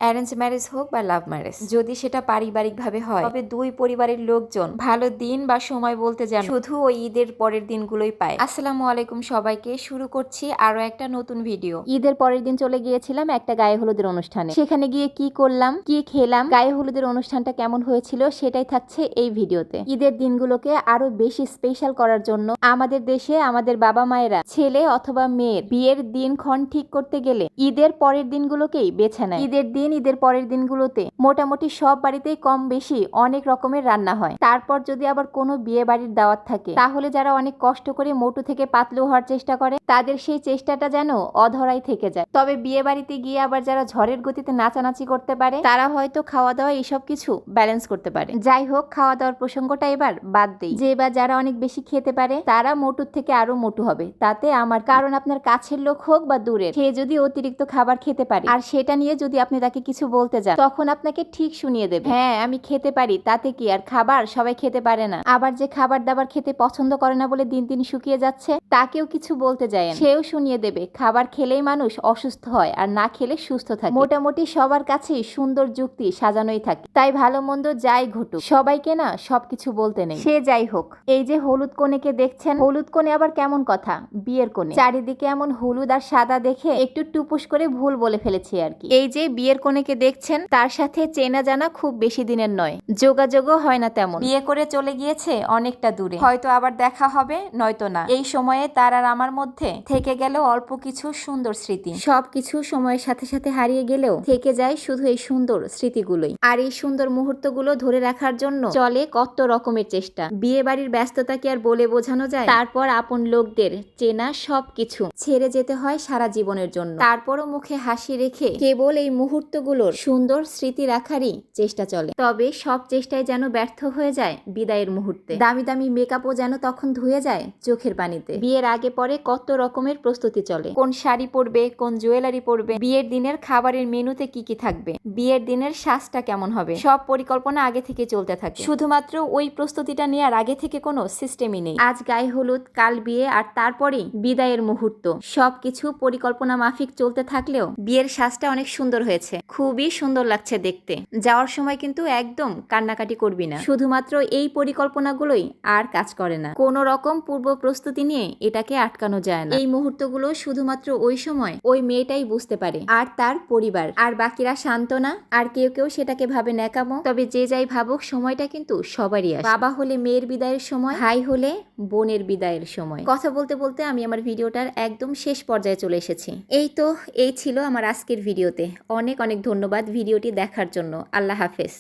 Arrange marriage হোক বা love marriage, যদি সেটা পারিবারিকভাবে হয় তবে দুই পরিবারের লোকজন ভালো দিন বা সময় বলতে যেন শুধু ওই ঈদের পরের দিনগুলোই পায়। আসসালামু আলাইকুম সবাইকে, শুরু করছি আরো একটা নতুন ভিডিও। ঈদের পরের দিন চলে গিয়েছিলাম একটা গায়ে হলুদের অনুষ্ঠানে। সেখানে গিয়ে কি করলাম, কি খেলাম, গায়ে হলুদের অনুষ্ঠানটা কেমন হয়েছিল সেটাই থাকছে এই ভিডিওতে। ঈদের দিনগুলোকে আরো বেশি স্পেশাল করার জন্য আমাদের দেশে আমাদের বাবা মায়েরা ছেলে অথবা মেয়ের বিয়ের দিনক্ষণ ঠিক করতে গেলে ঈদের পরের দিনগুলোকেই বেছে নেয়। ঈদের পরের দিনগুলোতে মোটামুটি সব বাড়িতেই কম বেশি অনেক রকমের রান্না হয়। তারপর যদি আবার কোনো বিয়ে বাড়ির দাওয়াত থাকে তাহলে যারা অনেক কষ্ট করে মোটু থেকে পাতলু হওয়ার চেষ্টা করে তাদের সেই চেষ্টাটা যেন অধরাই থেকে যায়। তবে বিয়ে বাড়িতে গিয়ে আবার যারা ঝড়ের গতিতে নাচানাচি করতে পারে তারা হয়তো খাওয়া দাওয়া এইসব কিছু ব্যালেন্স করতে পারে। যাই হোক, খাওয়া দাওয়ার প্রসঙ্গটা এবার বাদ দেই। যে বা যারা অনেক বেশি খেতে পারে তারা মোটুর থেকে আরো মোটু হবে, তাতে আমার কারণ আপনার কাছের লোক হোক বা দূরের, সে যদি অতিরিক্ত খাবার খেতে পারে আর সেটা নিয়ে যদি আপনি তাকে কিছু বলতে যান তখন আপনাকে ঠিক শুনিয়ে দেবে, হ্যাঁ আমি খেতে পারি তাতে কি, আর খাবার সবাই খেতে পারে না। আবার যে খাবার দাবার খেতে পছন্দ করে না বলে দিন দিন শুকিয়ে যাচ্ছে তাকেও কিছু বলতে যায়, সেও শুনিয়ে দেবে খাবার খেলেই মানুষ অসুস্থ হয় আর না খেলে সুস্থ থাকে। মোটামুটি সবার কাছেই সুন্দর যুক্তি সাজানোই থাকে। তাই ভালো মন্দ যাই ঘটুক সবাইকে না সবকিছু বলতে নেই। সে যাই হোক, এই যে হলুদ কনেকে দেখছেন, হলুদ কনে আবার কেমন কথা, বিয়ের কনে। চারিদিকে এমন হলুদ আর সাদা দেখে একটু টুপুস করে ভুল বলে ফেলেছি আর কি। এই যে বিয়ের কনেকে দেখছেন তার সাথে চেনা জানা খুব বেশি দিনের নয়, যোগাযোগও হয় না তেমন। বিয়ে করে চলে গিয়েছে অনেকটা দূরে, হয়তো আবার দেখা হবে নয়তো না। এই সময়ে তার আর আমার মধ্যে থেকে গেল অল্প কিছু সুন্দর স্মৃতি। সবকিছু সময়ের সাথে সাথে হারিয়ে গেলেও থেকে যায় শুধু এই সুন্দর স্মৃতিগুলোই। আর এই সুন্দর মুহূর্তগুলো ধরে রাখার জন্য চলে কত রকমের চেষ্টা। বিয়ে বাড়ির ব্যস্ততা কি আর বলে বোঝানো যায়? তারপর আপন লোকদের চেনা সবকিছু ছেড়ে যেতে হয় সারা জীবনের জন্য। তারপরও মুখে হাসি রেখে কেবল এই মুহূর্তগুলোর সুন্দর স্মৃতি রাখারই চেষ্টা চলে। তবে সব চেষ্টায় যেন ব্যর্থ হয়ে যায় বিদায়ের মুহূর্তে। দামি দামি মেকআপও যেন তখন ধুয়ে যায় চোখের পানিতে। বিয়ের আগে পরে কত রকমের প্রস্তুতি চলে, কোন শাড়ি পরবে, কোন জুয়েলারি পরবে, বিয়ের দিনের খাবারের মেনুতে কি কি থাকবে, বিয়ের দিনের সাজটা কেমন হবে, সব পরিকল্পনা আগে থেকে চলতে থাকে। শুধুমাত্র ওই প্রস্তুতিটা নেওয়ার আগে থেকে কোনো সিস্টেমই নেই। আজ গায়ে হলুদ, কাল বিয়ে আর তারপরেই বিদায়ের মুহূর্ত, সবকিছু পরিকল্পনা মাফিক চলতে থাকলেও বিয়ের সাজটা অনেক সুন্দর হয়েছে, খুবই সুন্দর লাগছে দেখতে। যাওয়ার সময় কিন্তু একদম কান্নাকাটি করবি না। শুধুমাত্র এই পরিকল্পনাগুলোই আর কাজ করে না, কোনো রকম পূর্ব প্রস্তুতি নিয়ে এটাকে আটকানো যায় না। এই মুহূর্তগুলো শুধুমাত্র ওই সময় ওই মেয়েটাই বুঝতে পারে আর তার পরিবার, আর বাকিরা শান্ত না। আর কেউ কেউ সেটাকে ভাবে ন্যাকামো। তবে যে যাই ভাবুক সময়টা কিন্তু সবারই আসে। বাবা হলে মেয়ের বিদায়ের সময়, ভাই হলে বোনের বিদায়ের সময়। কথা বলতে বলতে আমি আমার ভিডিওটার একদম শেষ পর্যায়ে চলে এসেছি। এই ছিল আমার আজকের ভিডিওতে। অনেক অনেক ধন্যবাদ ভিডিওটি দেখার জন্য। আল্লাহ হাফেজ।